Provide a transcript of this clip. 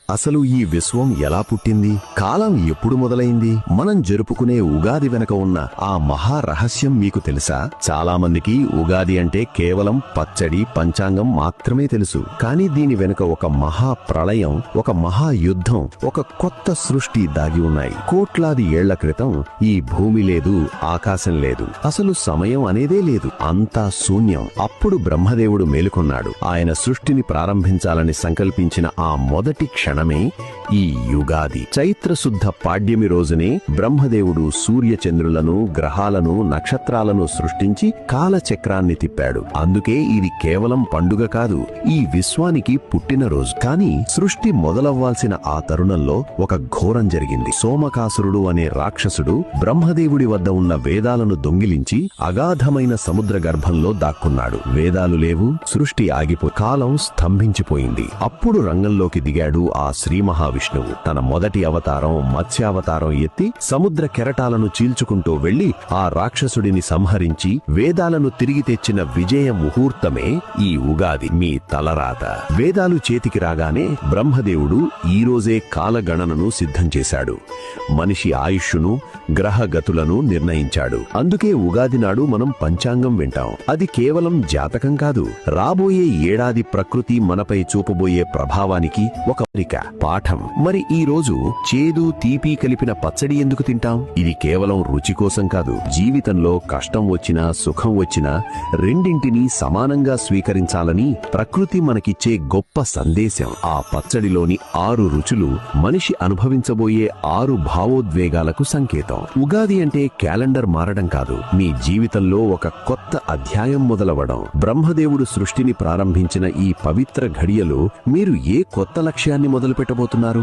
అసలు ఈ విశ్వం ఎలా పుట్టింది? కాలం ఎప్పుడు మొదలైంది? మనం జరుపుకునే ఉగాది వెనక ఉన్న ఆ మహా రహస్యం మీకు తెలుసా? చాలా మందికి ఉగాది అంటే కేవలం పచ్చడి, పంచాంగం మాత్రమే తెలుసు. కానీ దీని వెనుక ఒక మహా ప్రళయం, ఒక మహా యుద్ధం, ఒక కొత్త సృష్టి దాగి ఉన్నాయి. కోట్లాది ఏళ్ల క్రితం ఈ భూమి లేదు, ఆకాశం లేదు, అసలు సమయం అనేదే లేదు, అంతా శూన్యం. అప్పుడు బ్రహ్మదేవుడు మేలుకొన్నాడు. ఆయన సృష్టిని ప్రారంభించాలని సంకల్పించిన ఆ మొదటి క్షణమే ఈ యుగాది. చైత్రశుద్ధ పాడ్యమి రోజునే బ్రహ్మదేవుడు సూర్యచంద్రులను, గ్రహాలను, నక్షత్రాలను సృష్టించి కాలచక్రాన్ని తిప్పాడు. అందుకే ఇది కేవలం పండుగ కాదు, ఈ విశ్వానికి పుట్టినరోజు. కానీ సృష్టి మొదలవ్వాల్సిన ఆ తరుణంలో ఒక ఘోరం జరిగింది. సోమకాసురుడు అనే రాక్షసుడు బ్రహ్మదేవుడి వద్ద ఉన్న వేదాలను దొంగిలించి అగాధమైన సముద్ర గర్భంలో దాక్కున్నాడు. వేదాలు లేవు, సృష్టి కాలం స్తంభించిపోయింది. అప్పుడు రంగంలోకి దిగాడు ఆ శ్రీ మహావిష్ణువు. తన మొదటి అవతారం మత్స్యావతారం ఎత్తి సముద్ర కెరటాలను చీల్చుకుంటూ వెళ్లి ఆ రాక్షసుడిని సంహరించి వేదాలను తిరిగి తెచ్చిన విజయ ముహూర్తమే ఈ ఉగాది. మీ తలరాత. వేదాలు చేతికి రాగానే బ్రహ్మదేవుడు ఈ రోజే కాలగణనను సిద్ధం చేశాడు. మనిషి ఆయుష్ను, గ్రహగతులను నిర్ణయించాడు. అందుకే ఉగాది నాడు మనం పంచాంగం వింటాం. అది కేవలం జాతకం కాదు, రాబోయే ఏడాది ప్రకృతి మనపై చూపబోయే ప్రభావానికి ఒక పాఠం. మరి ఈ రోజు చేదు, తీపి కలిపిన పచ్చడి ఎందుకు తింటాం? ఇది కేవలం రుచి కోసం కాదు. జీవితంలో కష్టం వచ్చినా, సుఖం వచ్చినా రెండింటినీ సమానంగా స్వీకరించాలని ప్రకృతి మనకిచ్చే గొప్ప సందేశం. ఆ పచ్చడిలోని 6 రుచులు మనిషి అనుభవించబోయే 6 భావోద్వేగాలకు సంకేతం. ఉగాది అంటే క్యాలెండర్ మారడం కాదు, మీ జీవితంలో ఒక కొత్త అధ్యాయం మొదలవడం. బ్రహ్మదేవుడు సృష్టిని ప్రారంభించిన ఈ పవిత్ర ఘడియలో మీరు ఏ కొత్త లక్ష్యాన్ని మొదలు పెట్టబోతున్నారు?